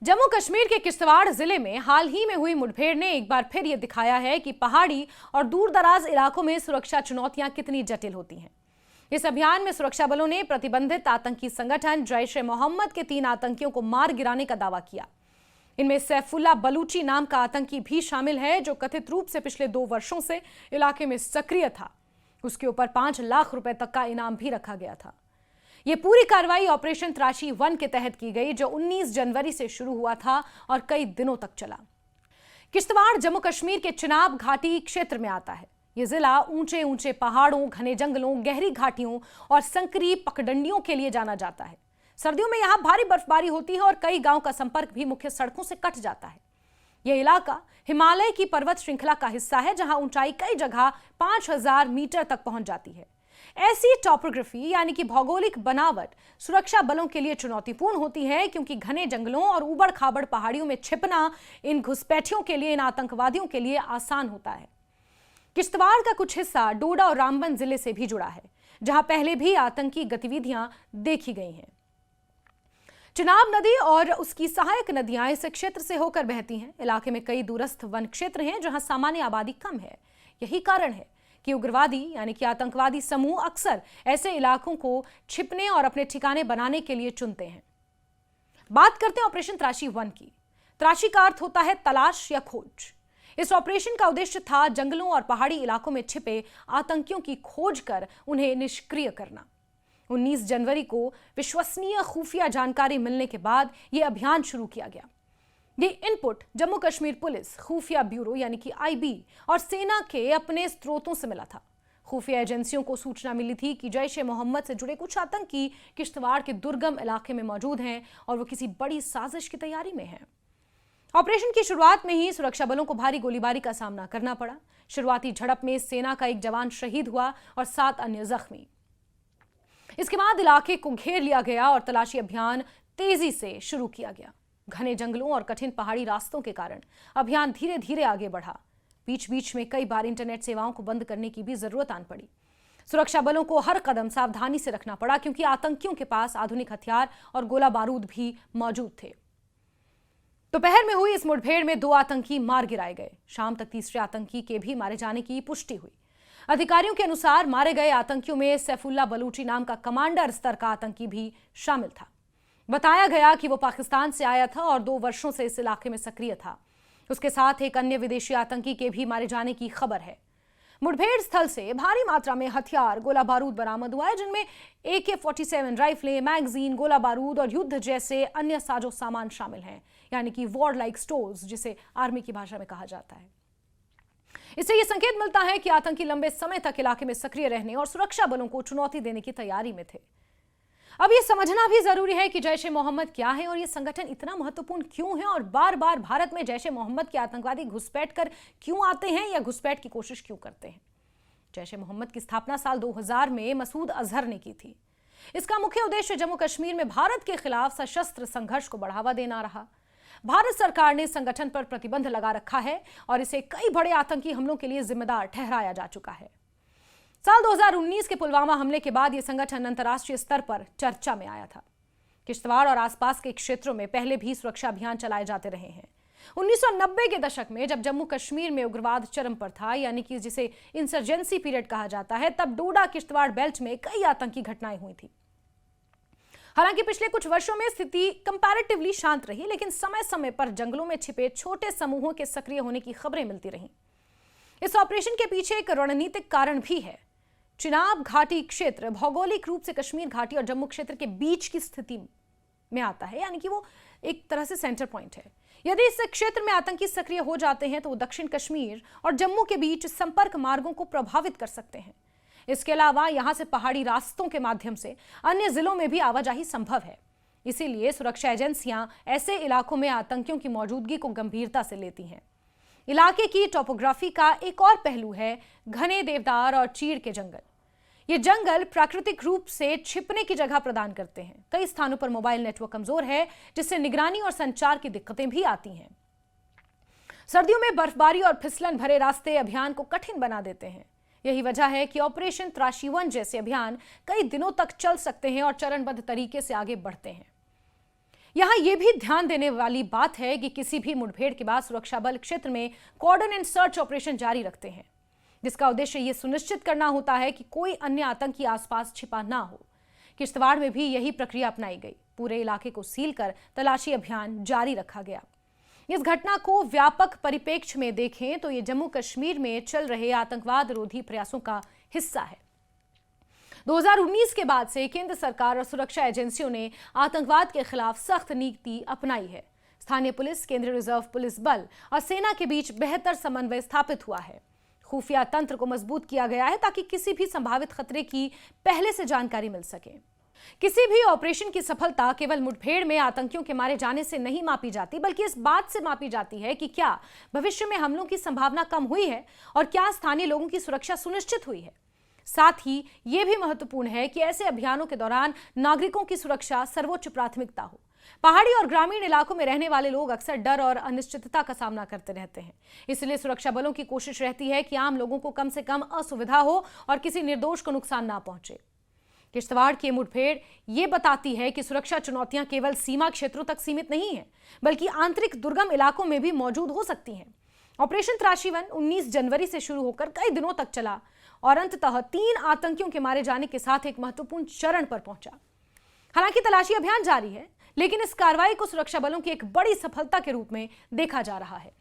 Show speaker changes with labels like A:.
A: जम्मू कश्मीर के किश्तवाड़ जिले में हाल ही में हुई मुठभेड़ ने एक बार फिर यह दिखाया है कि पहाड़ी और दूरदराज इलाकों में सुरक्षा चुनौतियां कितनी जटिल होती हैं। इस अभियान में सुरक्षा बलों ने प्रतिबंधित आतंकी संगठन जैश-ए-मोहम्मद के 3 आतंकियों को मार गिराने का दावा किया। इनमें सैफुल्ला बलूची नाम का आतंकी भी शामिल है, जो कथित रूप से पिछले 2 वर्षों से इलाके में सक्रिय था। उसके ऊपर 5 लाख रुपए तक का इनाम भी रखा गया था। यह पूरी कार्रवाई ऑपरेशन त्राशी 1 के तहत की गई, जो 19 जनवरी से शुरू हुआ था और कई दिनों तक चला। किश्तवाड़ जम्मू कश्मीर के चिनाब घाटी क्षेत्र में आता है। यह जिला ऊंचे ऊंचे पहाड़ों, घने जंगलों, गहरी घाटियों और संकरी पगडंडियों के लिए जाना जाता है। सर्दियों में यहां भारी बर्फबारी होती है और कई गांव का संपर्क भी मुख्य सड़कों से कट जाता है। यह इलाका हिमालय की पर्वत श्रृंखला का हिस्सा है, जहां ऊंचाई कई जगह 5000 मीटर तक पहुंच जाती है। ऐसी टॉपोग्राफी यानी कि भौगोलिक बनावट सुरक्षा बलों के लिए चुनौतीपूर्ण होती है, क्योंकि घने जंगलों और उबड़ खाबड़ पहाड़ियों में छिपना इन घुसपैठियों के लिए, इन आतंकवादियों के लिए आसान होता है। किश्तवाड़ का कुछ हिस्सा डोडा और रामबन जिले से भी जुड़ा है, जहां पहले भी आतंकी गतिविधियां देखी गई हैं। चिनाब नदी और उसकी सहायक नदियां इस क्षेत्र से होकर बहती हैं। इलाके में कई दूरस्थ वन क्षेत्र हैं, जहां सामान्य आबादी कम है। यही कारण है कि उग्रवादी यानी कि आतंकवादी समूह अक्सर ऐसे इलाकों को छिपने और अपने ठिकाने बनाने के लिए चुनते हैं। बात करते हैं ऑपरेशन त्राशी 1 की। त्राशी का अर्थ होता है तलाश या खोज। इस ऑपरेशन का उद्देश्य था जंगलों और पहाड़ी इलाकों में छिपे आतंकियों की खोज कर उन्हें निष्क्रिय करना। 19 जनवरी को विश्वसनीय खुफिया जानकारी मिलने के बाद यह अभियान शुरू किया गया। ये इनपुट जम्मू कश्मीर पुलिस खुफिया ब्यूरो यानी कि आईबी और सेना के अपने स्रोतों से मिला था। खुफिया एजेंसियों को सूचना मिली थी कि जैश-ए-मोहम्मद से जुड़े कुछ आतंकी किश्तवाड़ के दुर्गम इलाके में मौजूद हैं और वो किसी बड़ी साजिश की तैयारी में हैं। ऑपरेशन की शुरुआत में ही सुरक्षा बलों को भारी गोलीबारी का सामना करना पड़ा। शुरुआती झड़प में सेना का एक जवान शहीद हुआ और 7 अन्य जख्मी। इसके बाद इलाके को घेर लिया गया और तलाशी अभियान तेजी से शुरू किया गया। घने जंगलों और कठिन पहाड़ी रास्तों के कारण अभियान धीरे धीरे आगे बढ़ा। बीच बीच में कई बार इंटरनेट सेवाओं को बंद करने की भी जरूरत आन पड़ी। सुरक्षा बलों को हर कदम सावधानी से रखना पड़ा, क्योंकि आतंकियों के पास आधुनिक हथियार और गोला बारूद भी मौजूद थे। दोपहर में हुई इस मुठभेड़ में 2 आतंकी मार गिराए गए। शाम तक तीसरे आतंकी के भी मारे जाने की पुष्टि हुई। अधिकारियों के अनुसार मारे गए आतंकियों में सैफुल्ला बलूची नाम का कमांडर स्तर का आतंकी भी शामिल था। बताया गया कि वो पाकिस्तान से आया था और 2 वर्षों से इस इलाके में सक्रिय था। उसके साथ एक अन्य विदेशी आतंकी के भी मारे जाने की खबर है। मुठभेड़ स्थल से भारी मात्रा में हथियार, गोला बारूद बरामद हुआ है, जिनमें AK-47 राइफलें, मैगजीन, गोला बारूद और युद्ध जैसे अन्य साजो सामान शामिल हैं, यानी कि वॉर लाइक स्टोर्स, जिसे आर्मी की भाषा में कहा जाता है। इससे यह संकेत मिलता है कि आतंकी लंबे समय तक इलाके में सक्रिय रहने और सुरक्षा बलों को चुनौती देने की तैयारी में थे। अब यह समझना भी जरूरी है कि जैश-ए-मोहम्मद क्या है और यह संगठन इतना महत्वपूर्ण क्यों है, और बार बार भारत में जैश-ए-मोहम्मद के आतंकवादी घुसपैठ कर क्यों आते हैं या घुसपैठ की कोशिश क्यों करते हैं। जैश-ए-मोहम्मद की स्थापना साल 2000 में मसूद अजहर ने की थी। इसका मुख्य उद्देश्य जम्मू कश्मीर में भारत के खिलाफ सशस्त्र संघर्ष को बढ़ावा देना रहा। भारत सरकार ने संगठन पर प्रतिबंध लगा रखा है और इसे कई बड़े आतंकी हमलों के लिए जिम्मेदार ठहराया जा चुका है। साल 2019 के पुलवामा हमले के बाद यह संगठन अंतर्राष्ट्रीय स्तर पर चर्चा में आया था। किश्तवाड़ और आसपास के क्षेत्रों में पहले भी सुरक्षा अभियान चलाए जाते रहे हैं। 1990 के दशक में जब जम्मू कश्मीर में उग्रवाद चरम पर था, यानी कि जिसे इंसर्जेंसी पीरियड कहा जाता है, तब डोडा किश्तवाड़ बेल्ट में कई आतंकी घटनाएं हुई थी। हालांकि पिछले कुछ वर्षों में स्थिति कंपैरेटिवली शांत रही, लेकिन समय समय पर जंगलों में छिपे छोटे समूहों के सक्रिय होने की खबरें मिलती रहीं। इस ऑपरेशन के पीछे एक रणनीतिक कारण भी है। चिनाब घाटी क्षेत्र भौगोलिक रूप से कश्मीर घाटी और जम्मू क्षेत्र के बीच की स्थिति में आता है, यानी कि वो एक तरह से सेंटर पॉइंट है। यदि इस क्षेत्र में आतंकी सक्रिय हो जाते हैं तो वो दक्षिण कश्मीर और जम्मू के बीच संपर्क मार्गों को प्रभावित कर सकते हैं। इसके अलावा यहां से पहाड़ी रास्तों के माध्यम से अन्य जिलों में भी आवाजाही संभव है। इसीलिए सुरक्षा एजेंसियां ऐसे इलाकों में आतंकियों की मौजूदगी को गंभीरता से लेती हैं। इलाके की टोपोग्राफी का एक और पहलू है घने देवदार और चीड़ के जंगल। ये जंगल प्राकृतिक रूप से छिपने की जगह प्रदान करते हैं। कई स्थानों पर मोबाइल नेटवर्क कमजोर है, जिससे निगरानी और संचार की दिक्कतें भी आती हैं। सर्दियों में बर्फबारी और फिसलन भरे रास्ते अभियान को कठिन बना देते हैं। यही वजह है कि ऑपरेशन त्राशी 1 जैसे अभियान कई दिनों तक चल सकते हैं और चरणबद्ध तरीके से आगे बढ़ते हैं। यहां यह भी ध्यान देने वाली बात है कि किसी भी मुठभेड़ के बाद सुरक्षा बल क्षेत्र में कॉर्डन एंड सर्च ऑपरेशन जारी रखते हैं, जिसका उद्देश्य यह सुनिश्चित करना होता है कि कोई अन्य आतंकी आसपास छिपा ना हो। किश्तवाड़ में भी यही प्रक्रिया अपनाई गई। पूरे इलाके को सील कर तलाशी अभियान जारी रखा गया। इस घटना को व्यापक परिप्रेक्ष्य में देखें तो ये जम्मू कश्मीर में चल रहे आतंकवाद रोधी प्रयासों का हिस्सा है। 2019 के बाद से केंद्र सरकार और सुरक्षा एजेंसियों ने आतंकवाद के खिलाफ सख्त नीति अपनाई है। स्थानीय पुलिस, केंद्रीय रिजर्व पुलिस बल और सेना के बीच बेहतर समन्वय स्थापित हुआ है। खुफिया तंत्र को मजबूत किया गया है ताकि किसी भी संभावित खतरे की पहले से जानकारी मिल सके। किसी भी ऑपरेशन की सफलता केवल मुठभेड़ में आतंकियों के मारे जाने से नहीं मापी जाती, बल्कि इस बात से मापी जाती है कि क्या भविष्य में हमलों की संभावना कम हुई है और क्या स्थानीय लोगों की सुरक्षा सुनिश्चित हुई है। साथ ही यह भी महत्वपूर्ण है कि ऐसे अभियानों के दौरान नागरिकों की सुरक्षा सर्वोच्च प्राथमिकता हो। पहाड़ी और ग्रामीण इलाकों में रहने वाले लोग अक्सर डर और अनिश्चितता का सामना करते रहते हैं। इसलिए सुरक्षा बलों की कोशिश रहती है कि आम लोगों को कम से कम असुविधा हो और किसी निर्दोष को नुकसान ना पहुंचे। किश्तवाड़ की मुठभेड़ ये बताती है कि सुरक्षा चुनौतियां केवल सीमा क्षेत्रों तक सीमित नहीं है, बल्कि आंतरिक दुर्गम इलाकों में भी मौजूद हो सकती हैं। ऑपरेशन त्राशीवन 19 जनवरी से शुरू होकर कई दिनों तक चला और अंततः 3 आतंकियों के मारे जाने के साथ एक महत्वपूर्ण चरण पर पहुंचा। हालांकि तलाशी अभियान जारी है, लेकिन इस कार्रवाई को सुरक्षा बलों की एक बड़ी सफलता के रूप में देखा जा रहा है।